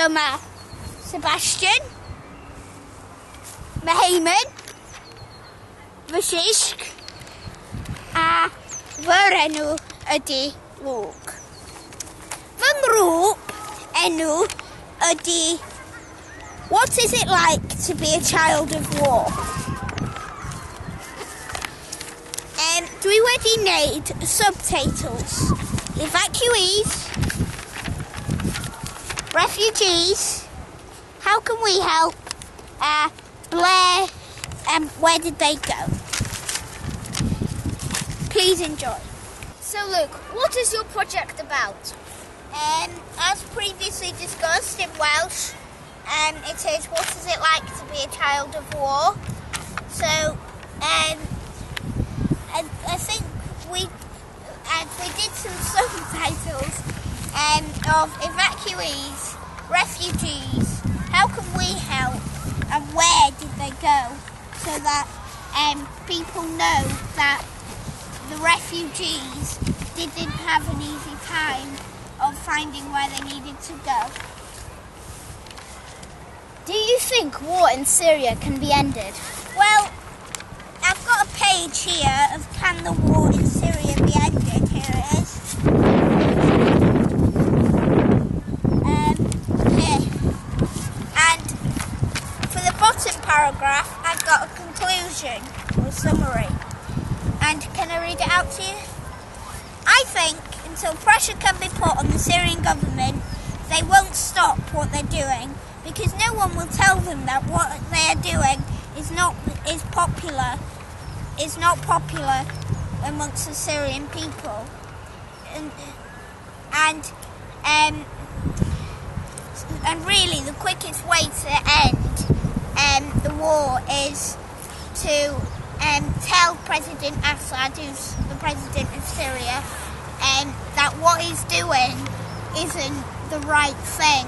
Mae Sebastian, mae Heimen, fy sisg, a fy'r enw ydy Luke. Fy ngrŵp enw ydy What is it like to be a child of war? Dwi wedi wneud subtitles. Evacuees, refugees, how can we help, Blair, and where did they go? Please enjoy. So Luke, what is your project about? As previously discussed in Welsh, it is what is it like to be a child of war. So, I think we did some subtitles of evacuees, refugees, how can we help, and where did they go, so that people know that the refugees didn't have an easy time of finding where they needed to go. Do you think war in Syria can be ended? Well, I've got a page here of can the war in Syria be ended. Here it is. Here. And for the bottom paragraph, I've got a conclusion or summary. And can I read it out to you? I think until pressure can be put on the Syrian government, they won't stop what they're doing, because no one will tell them that what they are doing is not popular amongst the Syrian people, and really the quickest way to end the war is to tell President Assad, who's the president of Syria, that what he's doing isn't the right thing,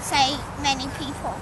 say many people.